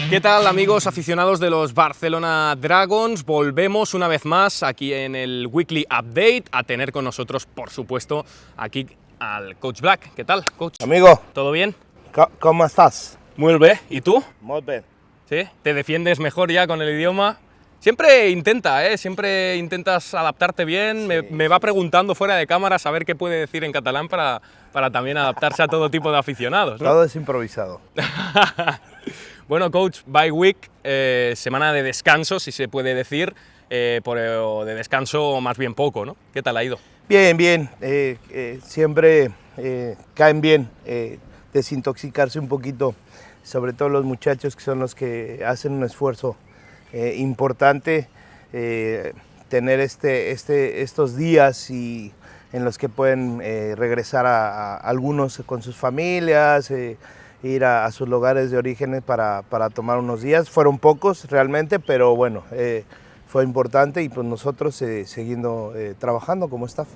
¿Qué tal, amigos aficionados de los Barcelona Dragons? Volvemos una vez más aquí en el Weekly Update a tener con nosotros, por supuesto, aquí al Coach Black. ¿Qué tal, Coach? Amigo, ¿Todo bien? ¿cómo estás? Muy bien. ¿Y tú? Muy bien. ¿Sí? ¿Te defiendes mejor ya con el idioma? Siempre intentas adaptarte bien. Me va preguntando fuera de cámara saber qué puede decir en catalán para también adaptarse a todo tipo de aficionados, ¿no? Todo es improvisado. Bueno, Coach, bye week, semana de descanso, si se puede decir, pero de descanso más bien poco, ¿no? ¿Qué tal ha ido? Bien, bien. Siempre caen bien desintoxicarse un poquito, sobre todo los muchachos que son los que hacen un esfuerzo importante, tener estos días en los que pueden regresar a algunos con sus familias, ir a sus lugares de origen para tomar unos días. Fueron pocos realmente, pero bueno, fue importante y pues nosotros siguiendo trabajando como staff.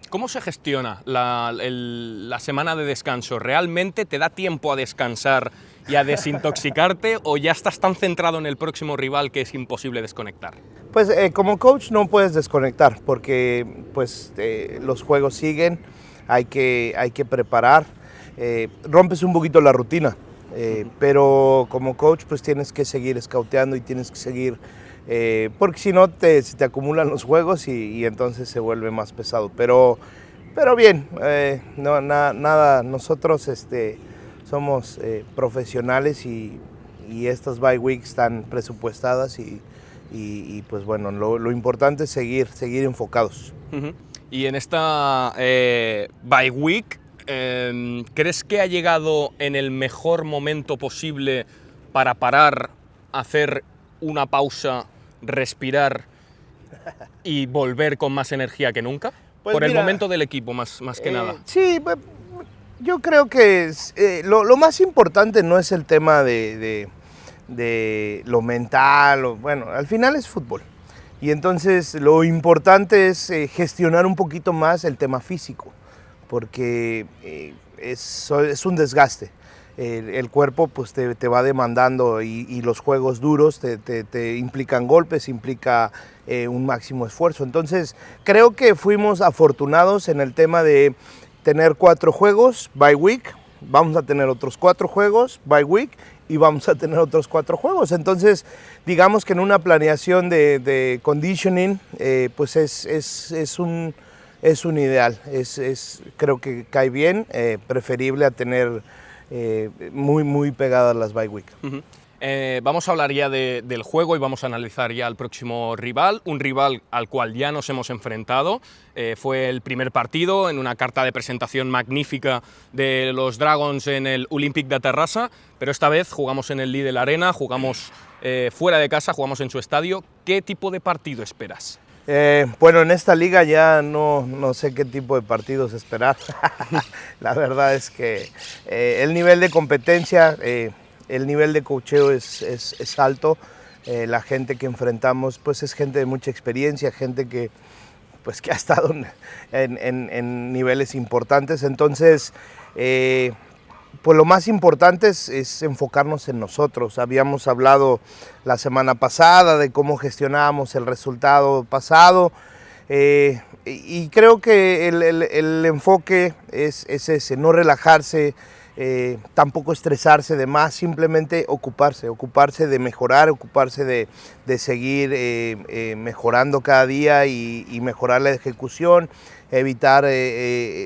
¿Cómo se gestiona la semana de descanso? ¿Realmente te da tiempo a descansar y a desintoxicarte o ya estás tan centrado en el próximo rival que es imposible desconectar? Pues como coach no puedes desconectar porque pues, los juegos siguen, hay que preparar. Rompes un poquito la rutina, pero como coach pues tienes que seguir scouteando y tienes que seguir, porque si no se te acumulan los juegos y entonces se vuelve más pesado. Pero bien, nada, nosotros somos profesionales y estas bye weeks están presupuestadas y pues bueno, lo importante es seguir enfocados. Y en esta bye week, ¿crees que ha llegado en el mejor momento posible para parar, hacer una pausa, respirar y volver con más energía que nunca? Pues por mira, el momento del equipo, más que nada. Sí, yo creo que lo más importante no es el tema de lo mental, bueno, al final es fútbol. Y entonces lo importante es gestionar un poquito más el tema físico, porque es un desgaste. El cuerpo pues, te va demandando y los juegos duros te implican golpes, implica un máximo esfuerzo. Entonces creo que fuimos afortunados en el tema de tener 4 juegos bye week, vamos a tener otros 4 juegos bye week y vamos a tener otros 4 juegos. Entonces, digamos que en una planeación de conditioning, pues es un ideal. Creo que cae bien, preferible a tener muy pegadas las bye week. Vamos a hablar ya del juego y vamos a analizar ya el próximo rival, un rival al cual ya nos hemos enfrentado. Fue el primer partido en una carta de presentación magnífica de los Dragons en el Olímpic de Terrassa, pero esta vez jugamos en el Lidl Arena, jugamos fuera de casa, jugamos en su estadio. ¿Qué tipo de partido esperas? Bueno, en esta liga ya no sé qué tipo de partidos esperar. La verdad es que el nivel de competencia, el nivel de coacheo es alto. La gente que enfrentamos pues es gente de mucha experiencia, gente que ha estado en niveles importantes. Entonces, pues lo más importante es enfocarnos en nosotros. Habíamos hablado la semana pasada de cómo gestionábamos el resultado pasado y creo que el enfoque es ese, no relajarse, tampoco estresarse de más, simplemente ocuparse de mejorar, ocuparse de seguir mejorando cada día y mejorar la ejecución, evitar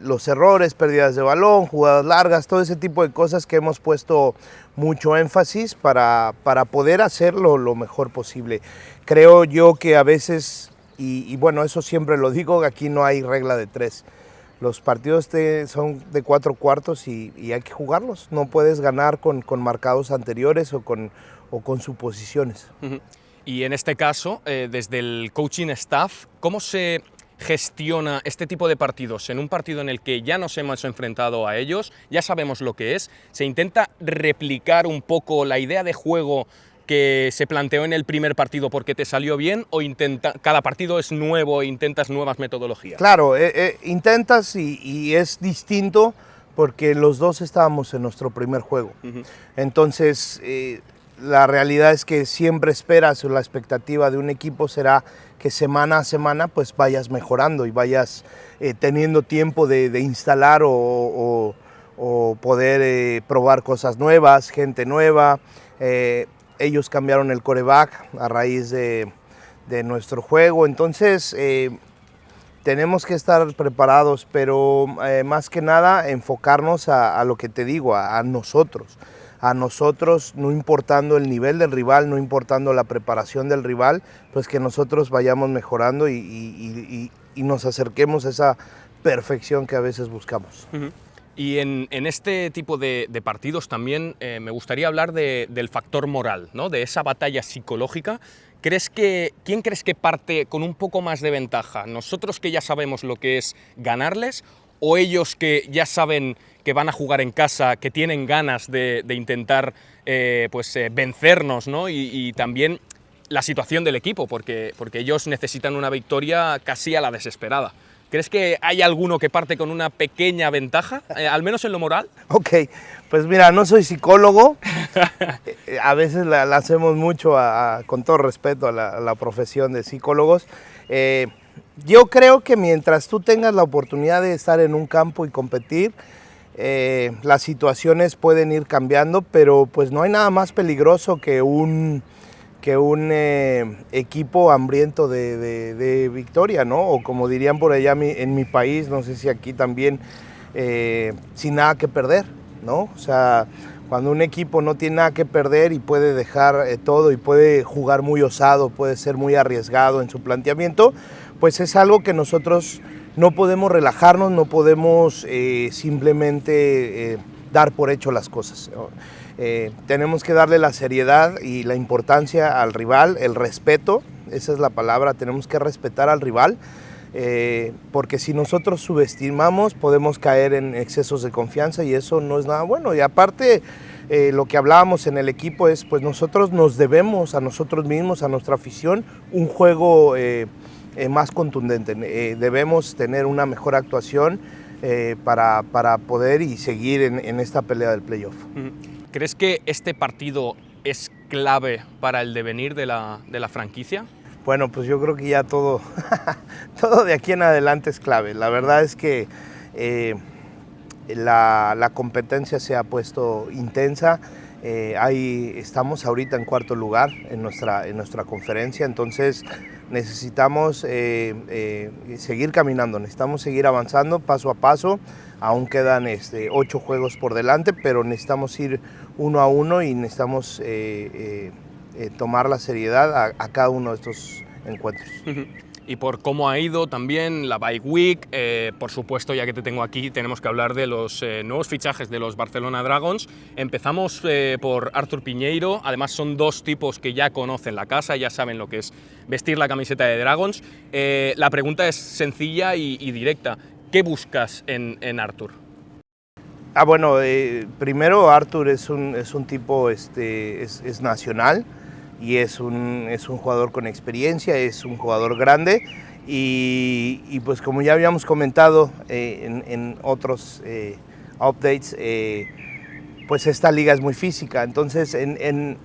los errores, pérdidas de balón, jugadas largas, todo ese tipo de cosas que hemos puesto mucho énfasis para poder hacerlo lo mejor posible. Creo yo que a veces, y bueno, eso siempre lo digo, aquí no hay regla de 3. Los partidos son de 4 cuartos y hay que jugarlos. No puedes ganar con marcados anteriores o con suposiciones. Y en este caso, desde el coaching staff, ¿cómo se gestiona este tipo de partidos? En un partido en el que ya nos hemos enfrentado a ellos, ya sabemos lo que es, ¿se intenta replicar un poco la idea de juego que se planteó en el primer partido porque te salió bien, o cada partido es nuevo e intentas nuevas metodologías? Claro, intentas y es distinto porque los dos estábamos en nuestro primer juego. Entonces, la realidad es que siempre esperas, o la expectativa de un equipo será que semana a semana pues vayas mejorando y vayas teniendo tiempo de instalar o poder probar cosas nuevas, gente nueva. Ellos cambiaron el quarterback a raíz de nuestro juego, entonces tenemos que estar preparados, pero más que nada enfocarnos a lo que te digo, a nosotros, no importando el nivel del rival, no importando la preparación del rival, pues que nosotros vayamos mejorando y nos acerquemos a esa perfección que a veces buscamos. Y en este tipo de partidos también me gustaría hablar del factor moral, ¿no? De esa batalla psicológica. ¿Quién crees que parte con un poco más de ventaja? ¿Nosotros, que ya sabemos lo que es ganarles, o ellos que ya saben que van a jugar en casa, que tienen ganas de intentar vencernos, ¿no? Y también la situación del equipo, porque ellos necesitan una victoria casi a la desesperada? ¿Crees que hay alguno que parte con una pequeña ventaja, al menos en lo moral? Ok, pues mira, no soy psicólogo, a veces la hacemos mucho, con todo respeto a la profesión de psicólogos. Yo creo que mientras tú tengas la oportunidad de estar en un campo y competir, las situaciones pueden ir cambiando, pero pues no hay nada más peligroso que un equipo hambriento de victoria, ¿no? O como dirían por allá en mi país, no sé si aquí también, sin nada que perder, ¿no? O sea, cuando un equipo no tiene nada que perder y puede dejar todo y puede jugar muy osado, puede ser muy arriesgado en su planteamiento, pues es algo que nosotros no podemos relajarnos, no podemos simplemente dar por hecho las cosas, ¿no? Tenemos que darle la seriedad y la importancia al rival, el respeto, esa es la palabra, tenemos que respetar al rival, porque si nosotros subestimamos podemos caer en excesos de confianza y eso no es nada bueno. Y aparte, lo que hablábamos en el equipo es, pues nosotros nos debemos a nosotros mismos, a nuestra afición, un juego más contundente. Debemos tener una mejor actuación para poder y seguir en esta pelea del playoff. ¿Crees que este partido es clave para el devenir de la franquicia? Bueno, pues yo creo que ya todo, todo de aquí en adelante es clave. La verdad es que la competencia se ha puesto intensa. Estamos ahorita en cuarto lugar en nuestra conferencia, entonces necesitamos seguir caminando, necesitamos seguir avanzando paso a paso. Aún quedan 8 juegos por delante, pero necesitamos ir uno a uno y necesitamos tomar la seriedad a cada uno de estos encuentros. Y por cómo ha ido también la Bye Week, por supuesto, ya que te tengo aquí, tenemos que hablar de los nuevos fichajes de los Barcelona Dragons. Empezamos por Artur Piñeiro. Además son dos tipos que ya conocen la casa, ya saben lo que es vestir la camiseta de Dragons. La pregunta es sencilla y directa. ¿Qué buscas en Artur? Bueno, primero Artur es un tipo, es nacional y es un jugador con experiencia, es un jugador grande y pues como ya habíamos comentado en otros updates, pues esta liga es muy física, entonces en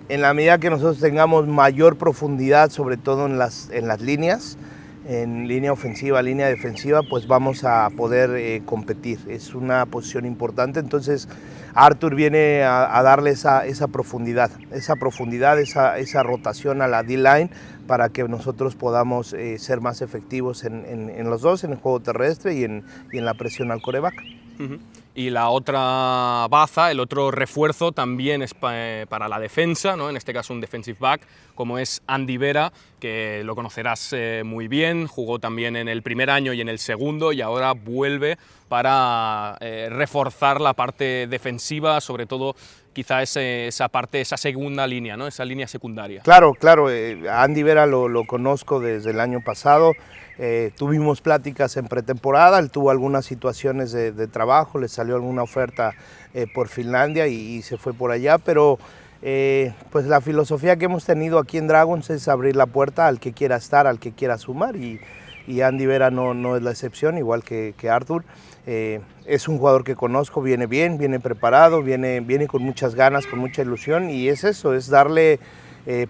la medida que nosotros tengamos mayor profundidad, sobre todo en las líneas, en línea ofensiva, línea defensiva, pues vamos a poder competir. Es una posición importante, entonces Artur viene a darle esa profundidad, esa rotación a la D-line para que nosotros podamos ser más efectivos en los dos, en el juego terrestre y en la presión al quarterback. Y la otra baza, el otro refuerzo también es para la defensa, ¿no? En este caso un defensive back, como es Andy Vera, que lo conocerás muy bien, jugó también en el primer año y en el segundo y ahora vuelve para reforzar la parte defensiva, sobre todo quizá esa segunda línea, ¿no? Esa línea secundaria. Claro, Andy Vera lo conozco desde el año pasado. Tuvimos pláticas en pretemporada, él tuvo algunas situaciones de trabajo, le salió alguna oferta por Finlandia y se fue por allá, pero pues la filosofía que hemos tenido aquí en Dragons es abrir la puerta al que quiera estar, al que quiera sumar y y Andy Vera no es la excepción, igual que Arthur. Es un jugador que conozco, viene bien, viene preparado, viene con muchas ganas, con mucha ilusión, y es eso, es darle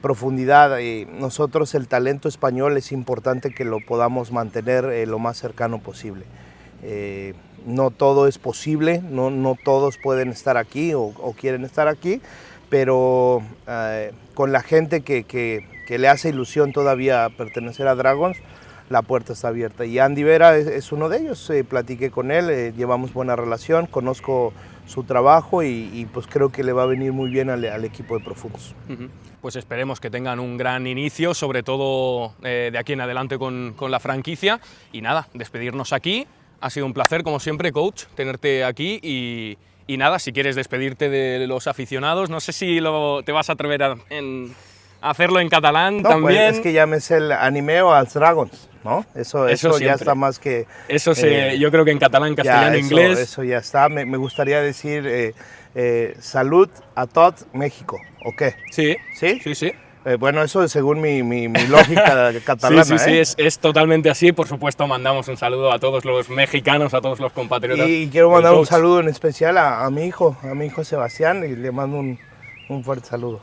profundidad. Nosotros el talento español es importante que lo podamos mantener lo más cercano posible. No todo es posible, no todos pueden estar aquí o quieren estar aquí, pero con la gente que le hace ilusión todavía pertenecer a Dragons, la puerta está abierta. Y Andy Vera es uno de ellos, platiqué con él, llevamos buena relación, conozco su trabajo y pues creo que le va a venir muy bien al equipo de Profundos. Pues esperemos que tengan un gran inicio, sobre todo de aquí en adelante con la franquicia. Y nada, despedirnos aquí. Ha sido un placer, como siempre, coach, tenerte aquí y nada, si quieres despedirte de los aficionados, no sé si te vas a atrever a hacerlo en catalán no, también. Pues es que llames el animeo als Dragons, ¿no? Eso ya está más que... Eso yo creo que en catalán, castellano, inglés... Eso ya está. Me gustaría decir salud a tot México, ¿o qué? Sí, ¿sí? Sí, sí. Bueno, eso es según mi lógica catalana. Sí, es totalmente así. Por supuesto, mandamos un saludo a todos los mexicanos, a todos los compatriotas. Y quiero mandar un saludo en especial a mi hijo Sebastián, y le mando un fuerte saludo.